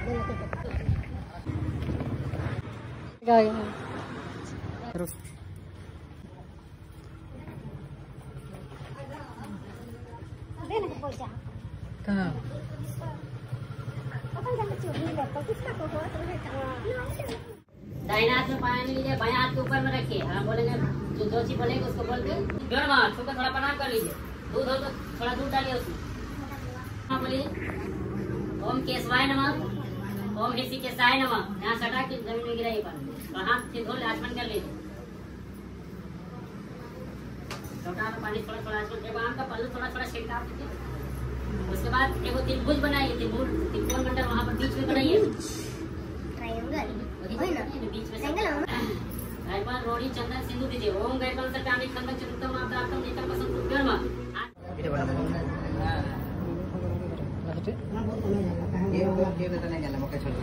दाहिना हाथ में पानी लीजिए, बाएं हाथ के ऊपर में रखिए। हाँ बोलेंगे, जो दो चीज बोलेंगे उसको बोल के जोर मार छूकर थोड़ा प्रणाम कर लीजिए। दूध हो तो थोड़ा दूध डालिए उसमें। हाँ बोलिए, ओम केशवाय नमः, ओम ऋषिकेशाय नमः। यहाँ सटा के जमीन में गिराइए पर हाथ से धो ले, आचमन कर लीजिए। छोटा पानी थोड़ा थोड़ा आचमन, जब आम का पल्लू थोड़ा थोड़ा छिड़काव कीजिए। उसके बाद एगो त्रिभुज बनाइए, त्रिकोण मंडल वहाँ पर बीच में बनाइए, बीच में गायपाल रोड़ी चंदन सिंधु दीजिए। ओम गायपाल सरकामी खंडक चतुर्थम मात्रार्थम नेतम पसंद गर्म। ये बताने जाना मौका छोड़ दो।